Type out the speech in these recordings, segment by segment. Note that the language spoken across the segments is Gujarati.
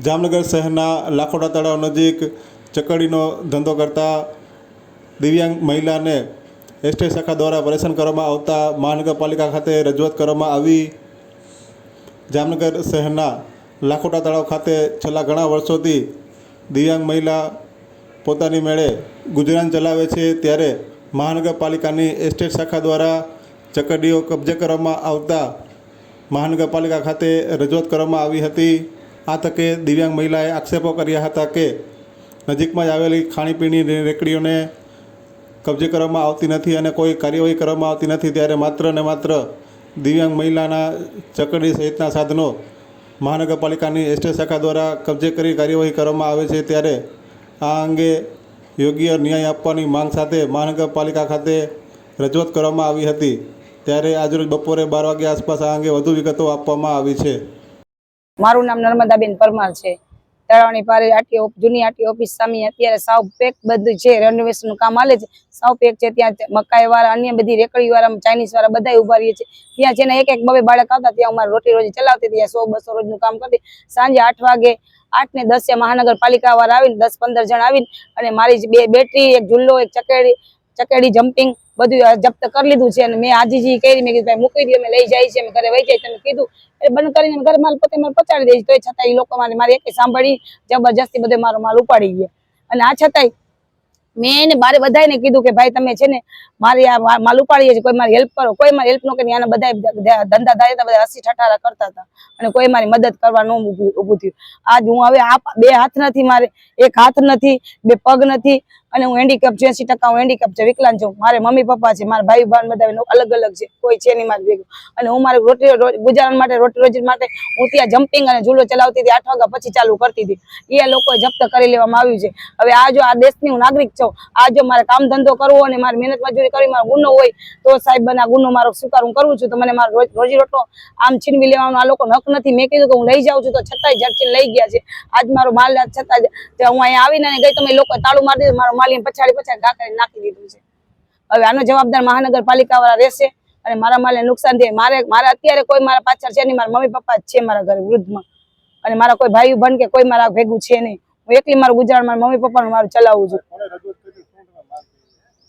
જામનગર શહેરના લાખોટા તળાવ નજીક ચકડીનો ધંધો કરતા દિવ્યાંગ મહિલાને એસટી શાખા દ્વારા પરેશાન કરવામાં આવતા મહાનગરપાલિકા ખાતે રજૂઆત કરવામાં આવી। જામનગર શહેરના લાખોટા તળાવ ખાતે છેલ્લા ઘણા વર્ષોથી દિવ્યાંગ મહિલા પોતાની મેળે ગુજરાન ચલાવે છે, ત્યારે મહાનગરપાલિકાની એસ્ટેટ શાખા દ્વારા ચકડીઓ કબજે કરવામાં આવતા મહાનગરપાલિકા ખાતે રજૂઆત કરવામાં આવી હતી। આ તકે દિવ્યાંગ મહિલાએ આક્ષેપો કર્યા હતા કે નજીકમાં જ આવેલી ખાણીપીણીની રેકડીઓને કબજે કરવામાં આવતી નથી અને કોઈ કાર્યવાહી કરવામાં આવતી નથી, ત્યારે માત્ર ને માત્ર દિવ્યાંગ મહિલાના ચકડી સહિતના સાધનો મહાનગરપાલિકાની એસ્ટેટ શાખા દ્વારા કબજે કરી કાર્યવાહી કરવામાં આવે છે। ત્યારે આ અંગે યોગ્ય ન્યાય આપવાની માંગ સાથે મહાનગરપાલિકા ખાતે રજૂઆત કરવામાં આવી હતી। ત્યારે આજરોજ બપોરે 12 વાગ્યા આસપાસ આ અંગે વધુ વિગતો આપવામાં આવી છે। મારું નામ નર્મદાબેન પરમાર છે। તળાવની પારે જૂની આરટીઓ ઓફિસ સામે અત્યારે સાવ પેક બધું છે, રેનોવેશન નું કામ હાલે છે, સાવ પેક છે। ત્યાં મકાઈ વાળા, અન્ય બધી રેકડી વાળા, ચાઇનીઝ વાળા બધા ઉભા રહીએ છે। ત્યાં છે ને એક બબે બાળક આવતા, ત્યાં અમારે રોટી રોજી ચલાવતી, ત્યાં 100-200 રોજનું કામ કરતી। સાંજે 8 વાગે 8 ને 10 મહાનગરપાલિકા વાળા આવીને 10-15 જણ આવીને અને મારી 2 બેટરી, એક ઝુલ્લો, એક ચકેડી જમ્પિંગ બધું જપ્ત કરી લીધું છે। અને મેં આજીજી કરી, મેં કીધું ભાઈ મૂકી દો, અમે લઈ જાય છે, અમે ઘરે વહી જાય, તમે કીધું એટલે બંધ કરીને ઘરે માલ પોતે મારે પચાડી દે છે। તો એ છતાં એ લોકો મારી એક સાંભળી જબરજસ્તી બધે મારો માલ ઉપાડી ગયા। અને આ છતાંય મેં એને બારે બધાને કીધું કે ભાઈ તમે છે ને મારી આ માલ ઉપાડીએ છે, કોઈ મારી હેલ્પ કરો, કોઈ મારી હેલ્પ ન કરી। આના બધા ધંધાદારી હતા, બધા હસી ઠઠારા કરતા હતા અને કોઈ મારી મદદ કરવા ન ઊભું થયું। આજ હું હવે આ 2 હાથ નથી, મારે 1 હાથ નથી, 2 પગ નથી અને હું હેન્ડીકેપ 80% હું હેન્ડીકેપ છે, વિકલાંગ છું। મારે મમ્મી પપ્પા છે, મારા ભાઈ બહેન બધા અલગ અલગ છે, કોઈ છે નહીં મારી ભેગું। અને હું મારી ગુજરાન માટે, રોટી રોજી માટે હું ત્યાં જમ્પિંગ અને ઝૂલો ચલાવતી હતી, 8 વાગ્યા પછી ચાલુ કરતી હતી। એ લોકોએ જપ્ત કરી લેવામાં આવ્યું છે। હવે આ જો આ દેશની હું નાગરિક છું, આ જો મારે કામ ધંધો કરવો અને મારી મહેનત મજૂરી કરી મારો ગુનો હોય તો સાહેબ આ ગુનો મારો સ્વીકાર હું કરું છું। તો મને મારો રોજી રોટલો આમ છીનવી લેવાનો આ લોકો હક નથી। મેં કીધું કે હું લઈ જાઉં છું, તો છતાંય ઝડપી લઈ ગયા છે। આજ મારો માલ છતાં હું અહીંયા આવીને ગઈ તો લોકો તાળું મારી દીધું, મારો માલ પછાડી ઘા કરી નાખી દીધું છે। હવે આનો જવાબદાર મહાનગરપાલિકા વાળા રહેશે અને મારા માલને નુકસાન થાય। મારે અત્યારે કોઈ મારા પાછળ છે નહીં, મારા મમ્મી પપ્પા જ છે મારા ઘરે વૃદ્ધમાં, અને મારા કોઈ ભાઈ બહેન કે કોઈ મારા ભેગું છે નહીં। હું એકલી મારું ગુજરાન મારા મમ્મી પપ્પાનું મારું ચલાવું છું।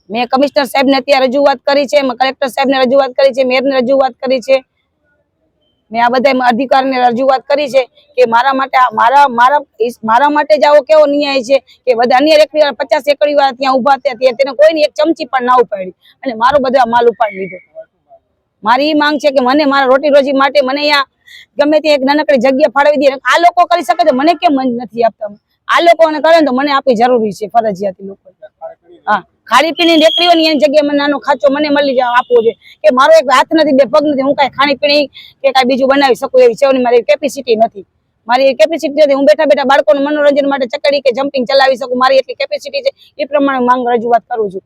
મેં કમિશનર સાહેબને અત્યારે રજૂઆત કરી છે, કલેક્ટર સાહેબને રજૂઆત કરી છે, મેયરને રજૂઆત કરી છે, મેં આ બધા અધિકારીને રજૂઆત કરી છે કે મારા માટે જ આવો કેવો ન્યાય છે કે બધા અન્ય રેકડી વાળા 50 એકડી વાળા ત્યાં ઉભા થયા, તેને કોઈની એક ચમચી પણ ના ઉપાડી અને મારો બધો માલ ઉપાડી લીધો। મારી એ માંગ છે કે મને મારા રોટી રોજી માટે મને અહીંયા ગમે ત્યાં એક નાનકડી જગ્યા ફાળવી દે। આ લોકો કરી શકે તો મને કેમ નથી આપતા? આ લોકોને કરે તો મને આપવી જરૂરી છે, ફરજિયાત લોકો। હા, ખાણીપીણી રેકડીઓની એની જગ્યાએ મને નાનો ખાચો મને મળી આપવો છે કે મારો 1 હાથ નથી, 2 પગ નથી, હું કઈ ખાણીપીણી કે કઈ બીજું બનાવી શકું એવી છે, મારી કેપેસિટી નથી। મારી કેપેસિટી નથી, હું બેઠા બેઠા બાળકોનું મનોરંજન માટે ચકડી કે જમ્પિંગ ચલાવી શકું, મારી એટલી કેપેસિટી છે, એ પ્રમાણે માંગ રજૂઆત કરું છું।